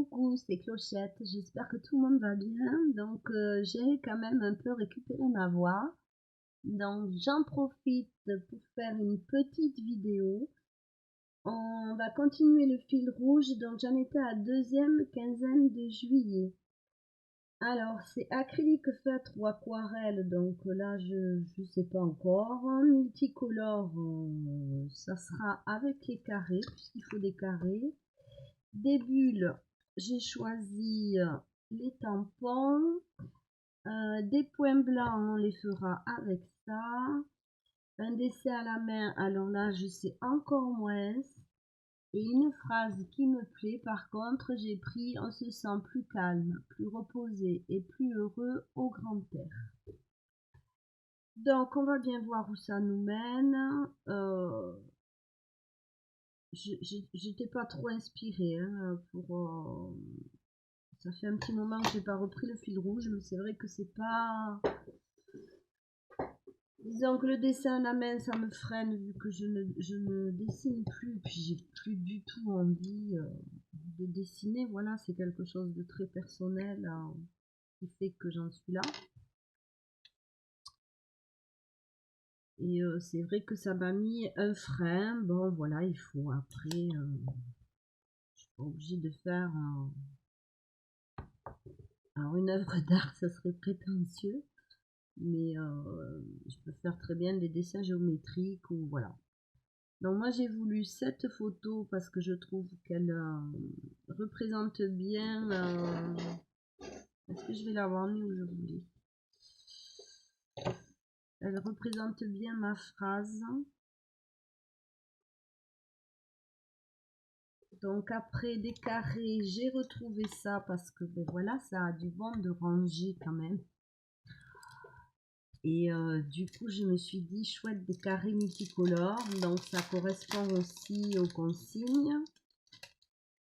Coucou, c'est Clochette, j'espère que tout le monde va bien. Donc j'ai quand même un peu récupéré ma voix. Donc j'en profite pour faire une petite vidéo. On va continuer le fil rouge, donc j'en étais à deuxième quinzaine de juillet. Alors c'est acrylique feutre ou aquarelle, donc là je sais pas encore. Multicolore, ça sera avec les carrés, puisqu'il faut des carrés. Des bulles, j'ai choisi les tampons. Des points blancs, on les fera avec ça. Un dessin à la main, alors là je sais encore moins. Et une phrase qui me plaît, par contre, j'ai pris: on se sent plus calme, plus reposé et plus heureux au grand air. Donc on va bien voir où ça nous mène. J'étais pas trop inspirée pour ça fait un petit moment que j'ai pas repris le fil rouge, mais c'est vrai que c'est pas... Disons que le dessin à la main, ça me freine vu que je ne dessine plus, puis j'ai plus du tout envie de dessiner. Voilà, c'est quelque chose de très personnel qui fait que j'en suis là. Et c'est vrai que ça m'a mis un frein. Bon, voilà, il faut après... je suis pas obligée de faire... Alors, une œuvre d'art, ça serait prétentieux. Mais je peux faire très bien des dessins géométriques ou voilà. Donc moi j'ai voulu cette photo parce que je trouve qu'elle représente bien. Est-ce que je vais l'avoir mis où je voulais? Elle représente bien ma phrase. Donc après des carrés, j'ai retrouvé ça parce que ben voilà, ça a du bon de ranger quand même. Et du coup, je me suis dit, chouette, des carrés multicolores. Donc, ça correspond aussi aux consignes.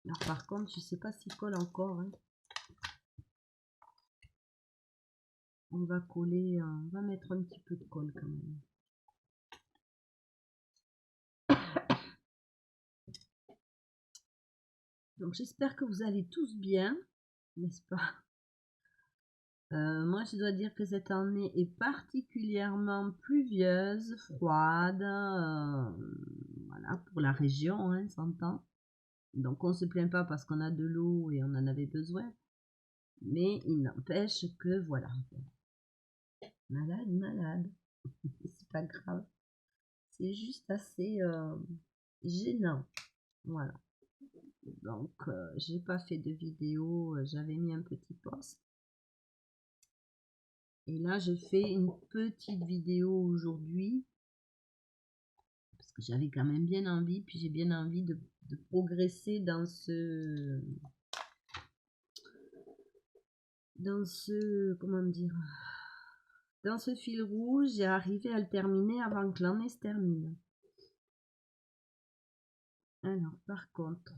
Alors, par contre, je sais pas s'il colle encore. Hein. On va coller, on va mettre un petit peu de colle quand même. Donc, j'espère que vous allez tous bien, n'est-ce pas? Moi, je dois dire que cette année est particulièrement pluvieuse, froide. Voilà, pour la région, hein, s'entend. Donc on se plaint pas parce qu'on a de l'eau et on en avait besoin. Mais il n'empêche que voilà. Malade. C'est pas grave. C'est juste assez gênant. Voilà. Donc j'ai pas fait de vidéo. J'avais mis un petit post. Et là je fais une petite vidéo aujourd'hui. Parce que j'avais quand même bien envie. Puis j'ai bien envie de progresser dans ce... comment dire, dans ce fil rouge, j'ai arrivé à le terminer avant que l'année se termine. Alors par contre,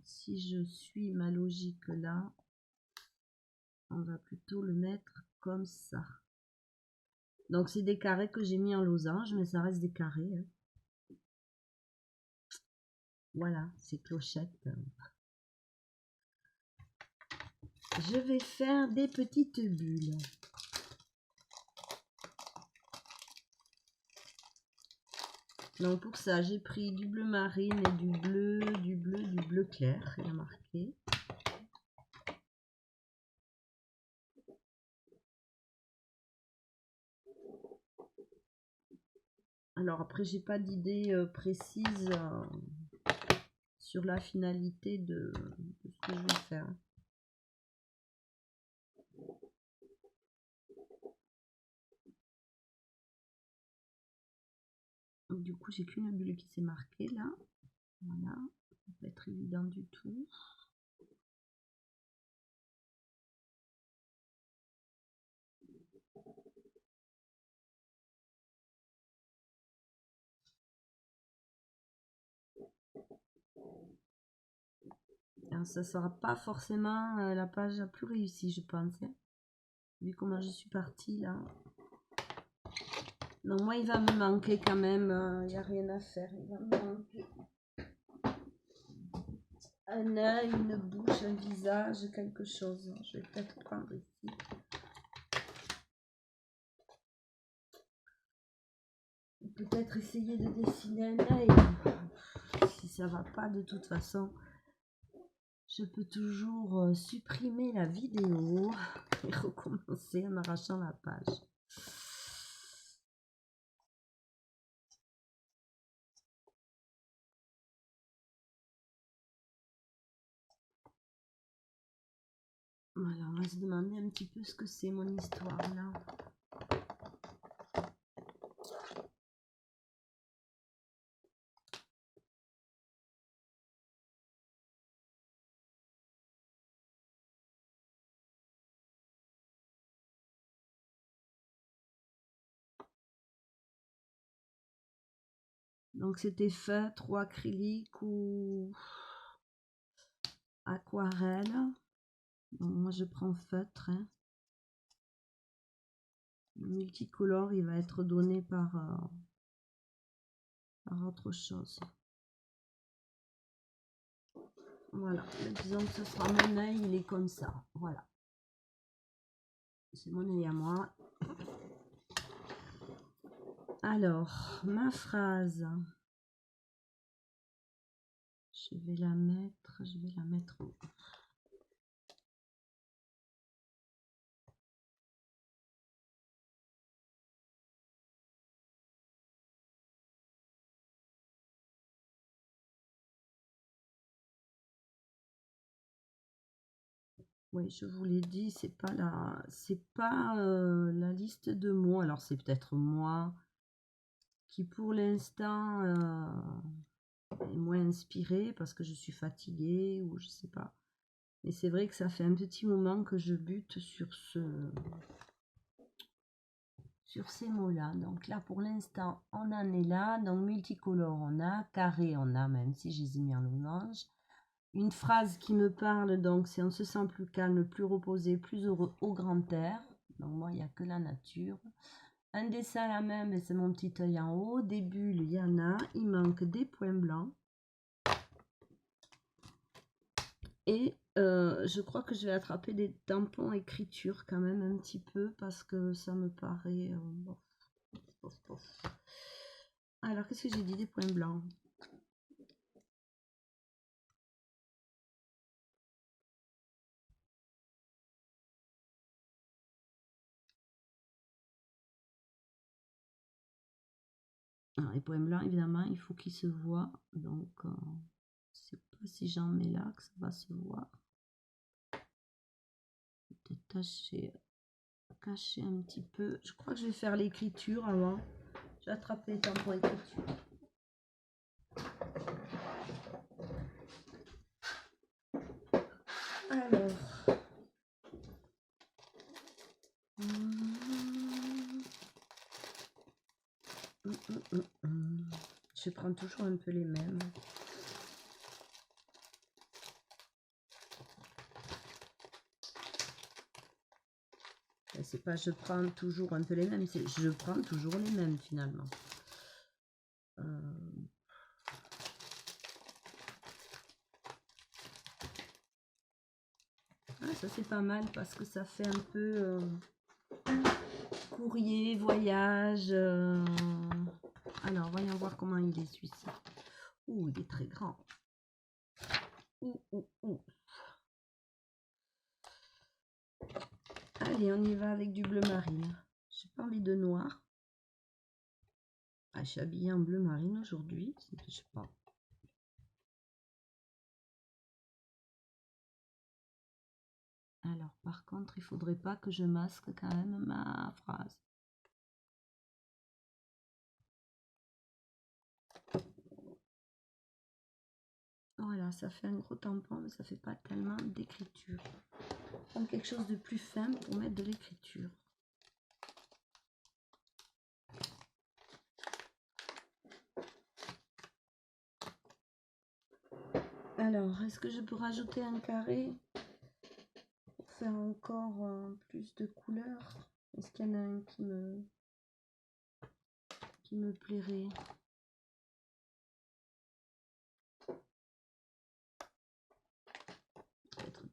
si je suis ma logique là, on va plutôt le mettre comme ça. Donc c'est des carrés que j'ai mis en losange, mais ça reste des carrés. Hein. Voilà, c'est Clochette. Je vais faire des petites bulles. Donc pour ça, j'ai pris du bleu marine et du bleu clair, il y a marqué. Alors après, j'ai pas d'idée précise sur la finalité de ce que je vais faire. Du coup, j'ai qu'une bulle qui s'est marquée là. Voilà, ça va pas être évident du tout. Alors, ça sera pas forcément la page la plus réussie, je pense. Hein. Vu comment je suis partie là. Non, moi, il va me manquer quand même. Il n'y a rien à faire. Il va me manquer un œil, une bouche, un visage, quelque chose. Je vais peut-être prendre ici. Peut-être essayer de dessiner un œil. Si ça va pas, de toute façon, je peux toujours supprimer la vidéo et recommencer en arrachant la page. Voilà, on va se demander un petit peu ce que c'est mon histoire là. Donc c'était feutre ou acrylique ou aquarelle. Donc, moi je prends feutre. Hein. Le multicolore il va être donné par autre chose. Voilà, disons que ce sera mon œil, il est comme ça. Voilà. C'est mon œil à moi. Alors, ma phrase. Je vais la mettre où? Oui, je vous l'ai dit, c'est pas la liste de mots. Alors c'est peut-être moi qui pour l'instant est moins inspirée parce que je suis fatiguée ou je sais pas. Mais c'est vrai que ça fait un petit moment que je bute sur ces mots-là. Donc là pour l'instant on en est là. Donc multicolore on a, carré on a, même si je les ai mis en losange. Une phrase qui me parle, donc c'est on se sent plus calme, plus reposé, plus heureux au grand air. Donc moi, il n'y a que la nature. Un dessin à la main, mais c'est mon petit œil en haut. Des bulles, il y en a. Il manque des points blancs. Et je crois que je vais attraper des tampons écriture quand même un petit peu parce que ça me paraît... Alors, qu'est-ce que j'ai dit des points blancs? Alors, les points blancs, évidemment, il faut qu'ils se voient. Donc, je ne sais pas si j'en mets là que ça va se voir. Peut-être cacher un petit peu. Je crois que je vais faire l'écriture avant. Je vais attraper les temps pour l'écriture. Alors. Je prends toujours un peu les mêmes. C'est pas je prends toujours un peu les mêmes, c'est je prends toujours les mêmes finalement. Ah, ça c'est pas mal parce que ça fait un peu courrier, voyage. Alors voyons voir comment il est celui-ci. Ouh, il est très grand. Ouh. Allez, on y va avec du bleu marine. J'ai pas envie de noir. Ah, je suis habillée en bleu marine aujourd'hui. Je sais pas. Alors, par contre, il faudrait pas que je masque quand même ma phrase. Voilà, ça fait un gros tampon, mais ça fait pas tellement d'écriture. Prendre quelque chose de plus fin pour mettre de l'écriture. Alors, est-ce que je peux rajouter un carré pour faire encore plus de couleurs? Est-ce qu'il y en a un qui me plairait?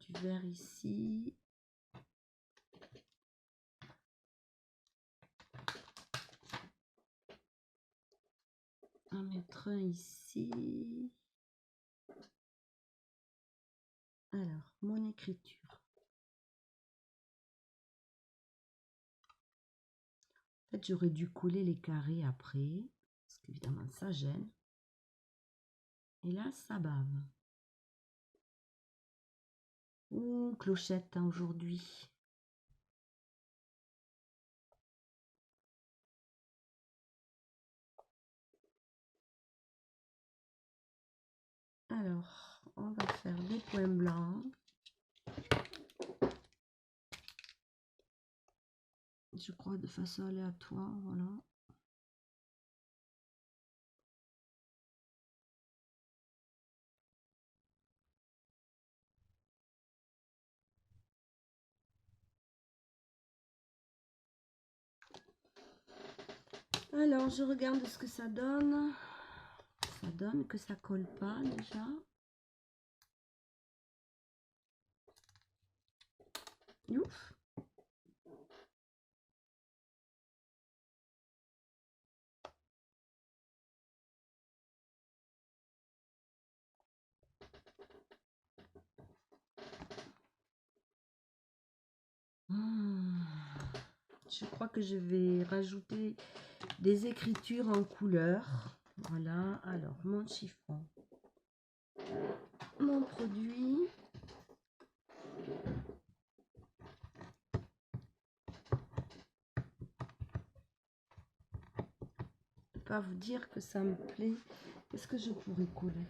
du vert ici. En mettre un ici. Alors, mon écriture. En fait, j'aurais dû coller les carrés après, parce qu'évidemment, ça gêne. Et là, ça bave. Ouh, clochette hein, aujourd'hui. Alors, on va faire des points blancs. Je crois de façon aléatoire, voilà. Alors, je regarde ce que ça donne. Ça donne que ça colle pas déjà. Ouf. Je crois que je vais rajouter des écritures en couleur. Voilà, alors mon chiffon, mon produit. Je ne peux pas vous dire que ça me plaît. Qu'est-ce que je pourrais coller?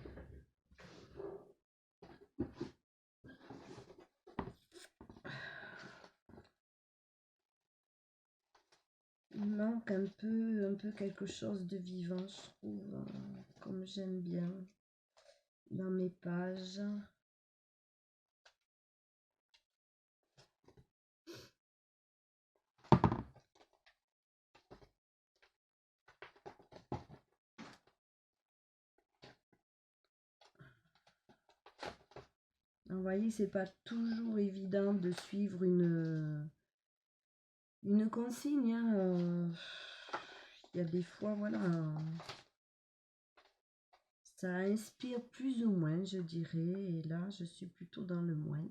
Il manque un peu quelque chose de vivant, je trouve, comme j'aime bien dans mes pages. Vous voyez, c'est pas toujours évident de suivre une consigne. Hein. Il y a des fois, voilà, ça inspire plus ou moins, je dirais. Et là, je suis plutôt dans le moins.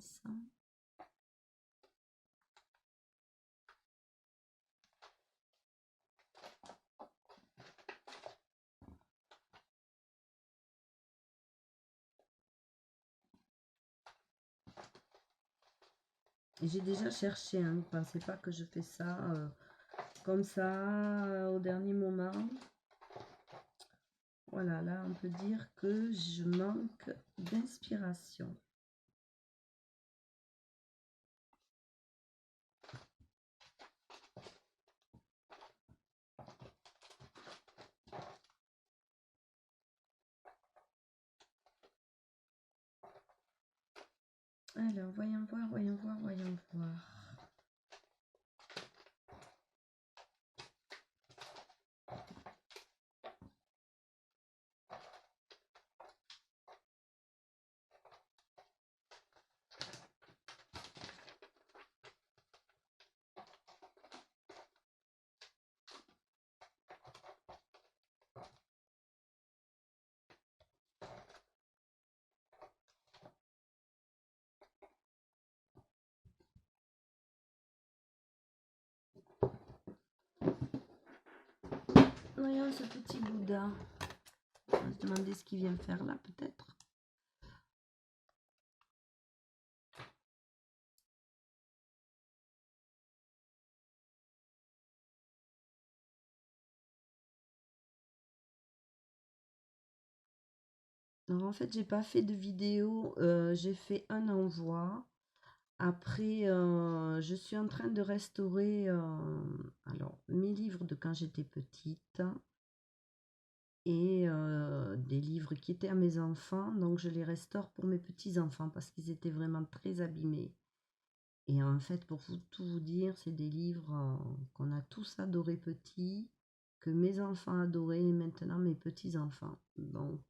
J'ai déjà cherché, hein, ne pensez pas que je fais ça comme ça au dernier moment. Voilà, là on peut dire que je manque d'inspiration. Alors, voyons voir, voyons voir, voyons voir. Voyons ce petit Bouddha. On va se demander ce qu'il vient faire là, peut-être. Alors en fait, j'ai pas fait de vidéo, j'ai fait un envoi. Après, je suis en train de restaurer alors, mes livres de quand j'étais petite et des livres qui étaient à mes enfants. Donc, je les restaure pour mes petits-enfants parce qu'ils étaient vraiment très abîmés. Et en fait, pour tout vous dire, c'est des livres qu'on a tous adorés petits, que mes enfants adoraient et maintenant mes petits-enfants. Donc,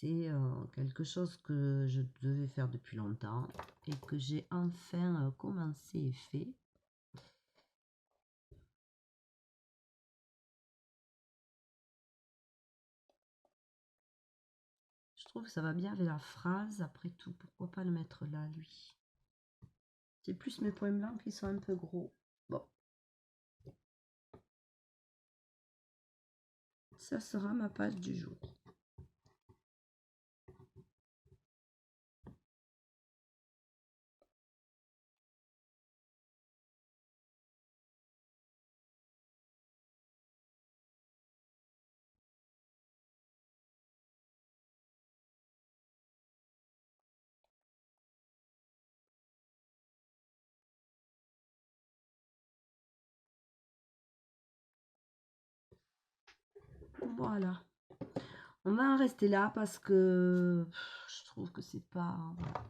c'est quelque chose que je devais faire depuis longtemps et que j'ai enfin commencé et fait. Je trouve que ça va bien avec la phrase, après tout, pourquoi pas le mettre là, lui. C'est plus mes points blancs qui sont un peu gros. Bon. Ça sera ma page du jour. Voilà. On va en rester là parce que je trouve que c'est pas... Voilà.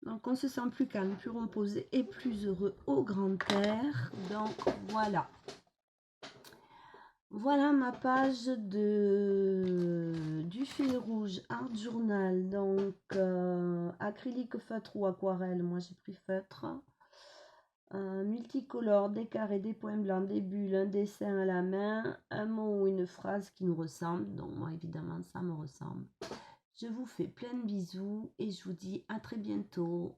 Donc on se sent plus calme, plus reposé et plus heureux au grand air. Donc voilà. Voilà ma page du fil rouge Art Journal. Donc acrylique, feutre ou aquarelle. Moi j'ai pris feutre. Multicolore, des carrés, des points blancs, des bulles, un dessin à la main, un mot ou une phrase qui nous ressemble. Donc moi évidemment ça me ressemble. Je vous fais plein de bisous et je vous dis à très bientôt.